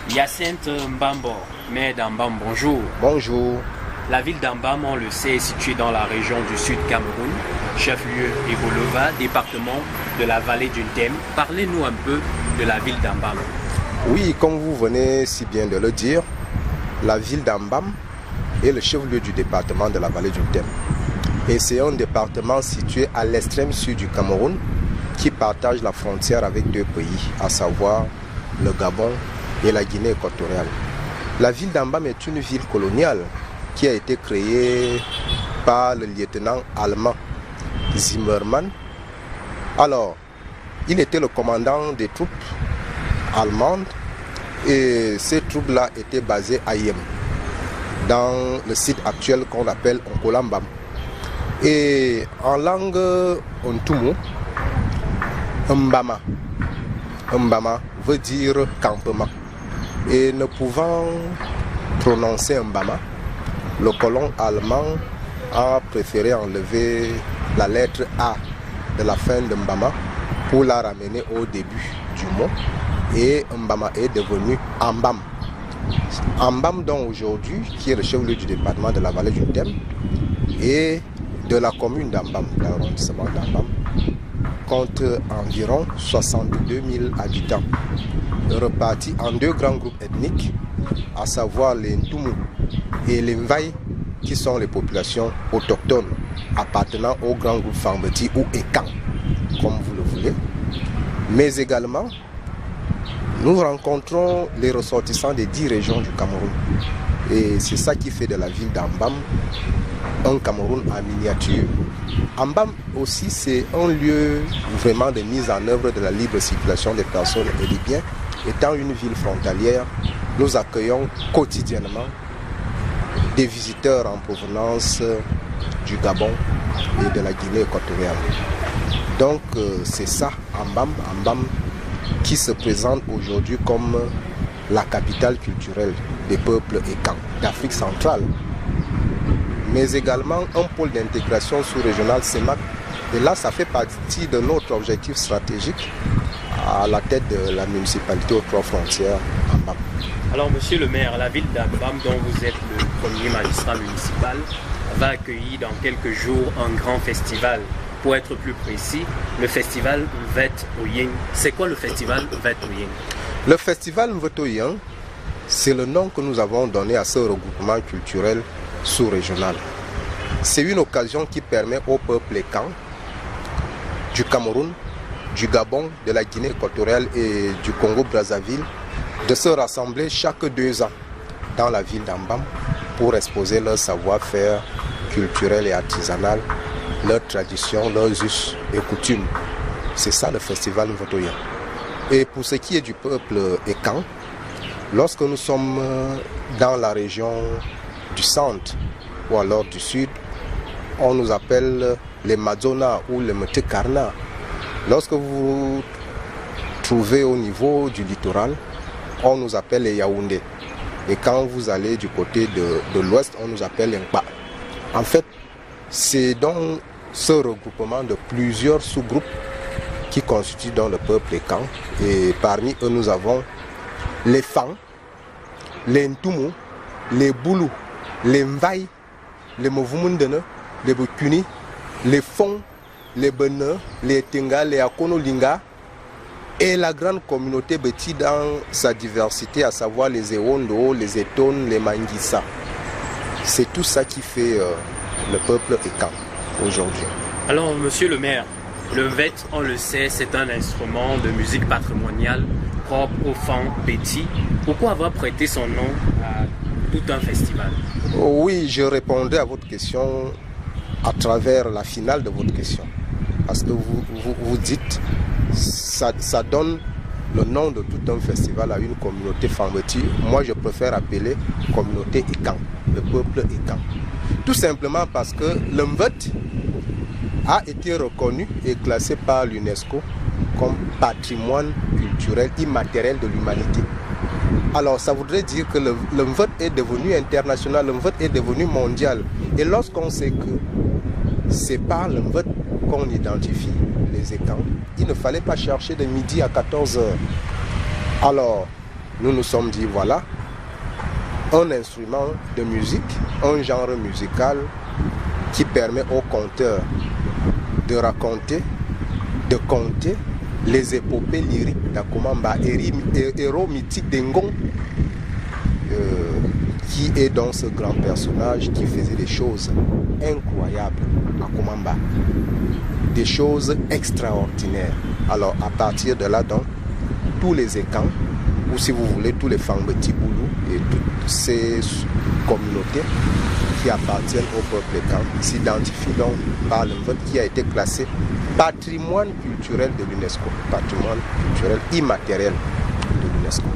Hyacinthe Mbambo, maire d'Ambam, bonjour. Bonjour. La ville d'Ambam, on le sait, est située dans la région du Sud Cameroun, chef-lieu Ebolova, département de la vallée du Ndem. Parlez-nous un peu de la ville d'Ambam. Oui, comme vous venez si bien de le dire, la ville d'Ambam est le chef-lieu du département de la vallée du Ndem. Et c'est un département situé à l'extrême sud du Cameroun qui partage la frontière avec deux pays, à savoir le Gabon et la Guinée équatoriale. La ville d'Ambam est une ville coloniale qui a été créée par le lieutenant allemand Zimmermann. Alors, il était le commandant des troupes allemandes et ces troupes-là étaient basées à Yem, dans le site actuel qu'on appelle Onkolambam. Et en langue Ontumu, Mbama veut dire campement. Et ne pouvant prononcer Mbama, le colon allemand a préféré enlever la lettre A de la fin de Mbama pour la ramener au début du mot. Et Mbama est devenu Ambam. Ambam, donc aujourd'hui, qui est le chef-lieu du département de la vallée du Ndem et de la commune d'Ambam, dans l'arrondissement d'Ambam, compte environ 62 000 habitants, repartis en deux grands groupes ethniques, à savoir les Ntumu et les Mvaï, qui sont les populations autochtones appartenant au grand groupe Fambeti ou Ekan, comme vous le voulez. Mais également, nous rencontrons les ressortissants des 10 régions du Cameroun. Et c'est ça qui fait de la ville d'Ambam un Cameroun en miniature. Ambam aussi, c'est un lieu vraiment de mise en œuvre de la libre circulation des personnes et des biens. Étant une ville frontalière, nous accueillons quotidiennement des visiteurs en provenance du Gabon et de la Guinée équatoriale. Donc c'est ça, Ambam, qui se présente aujourd'hui comme la capitale culturelle des peuples Ekan d'Afrique centrale, mais également un pôle d'intégration sous-régionale CEMAC. Et là, ça fait partie de notre objectif stratégique à la tête de la municipalité aux 3 frontières, Ambam. Alors, monsieur le maire, la ville d'Ambam, dont vous êtes le premier magistrat municipal, va accueillir dans quelques jours un grand festival. Pour être plus précis, le festival Mvet Oyeng. C'est quoi le festival Mvet Oyeng? Le festival Mvet Oyeng, c'est le nom que nous avons donné à ce regroupement culturel sous-régional. C'est une occasion qui permet au peuple Ekan du Cameroun, du Gabon, de la Guinée équatoriale et du Congo-Brazzaville de se rassembler chaque 2 ans dans la ville d'Ambam pour exposer leur savoir-faire culturel et artisanal, leurs traditions, leurs us et coutumes. C'est ça le festival Mvet Oyeng. Et pour ce qui est du peuple Ekan, lorsque nous sommes dans la région du centre ou alors du sud, on nous appelle les Madzona ou les Mtekarna. Lorsque vous vous trouvez au niveau du littoral, on nous appelle les Yaoundé. Et quand vous allez du côté de l'ouest, on nous appelle les Nkpa. En fait, c'est donc ce regroupement de plusieurs sous-groupes qui constituent dans le peuple Ekan. Et parmi eux, nous avons les Fang, les Ntumu, les Boulou, les Mvaï, les Movumundene, les Bukuni, les Fong, les Bene, les Tenga, les Akonolinga et la grande communauté Beti dans sa diversité, à savoir les Ewondo, les Etones, les Mangissa. C'est tout ça qui fait le peuple Ekan aujourd'hui. Alors, monsieur le maire, le Mvet, on le sait, c'est un instrument de musique patrimoniale propre aux Fang Beti. Pourquoi avoir prêté son nom à tout un festival? Oui, je répondrai à votre question à travers la finale de votre question. Parce que vous dites, ça donne le nom de tout un festival à une communauté Fambeti. Moi, je préfère appeler communauté Ekan, le peuple Ekan. Tout simplement parce que le Mvet a été reconnu et classé par l'UNESCO comme patrimoine culturel immatériel de l'humanité. Alors ça voudrait dire que le vote est devenu international, le vote est devenu mondial. Et lorsqu'on sait que c'est par le vote qu'on identifie les étangs, il ne fallait pas chercher de midi à 14 heures. Alors nous nous sommes dit voilà, un instrument de musique, un genre musical qui permet aux conteurs de raconter, de conter les épopées lyriques d'Akumamba, héros mythique d'Engon, qui est donc ce grand personnage qui faisait des choses incroyables à Akumamba, des choses extraordinaires. Alors à partir de là, donc, tous les Ekans, ou si vous voulez, tous les Fambeti-Boulou et toutes ces communautés qui appartiennent au peuple Ekan s'identifient donc par le vote qui a été classé patrimoine culturel de l'UNESCO, patrimoine culturel immatériel de l'UNESCO.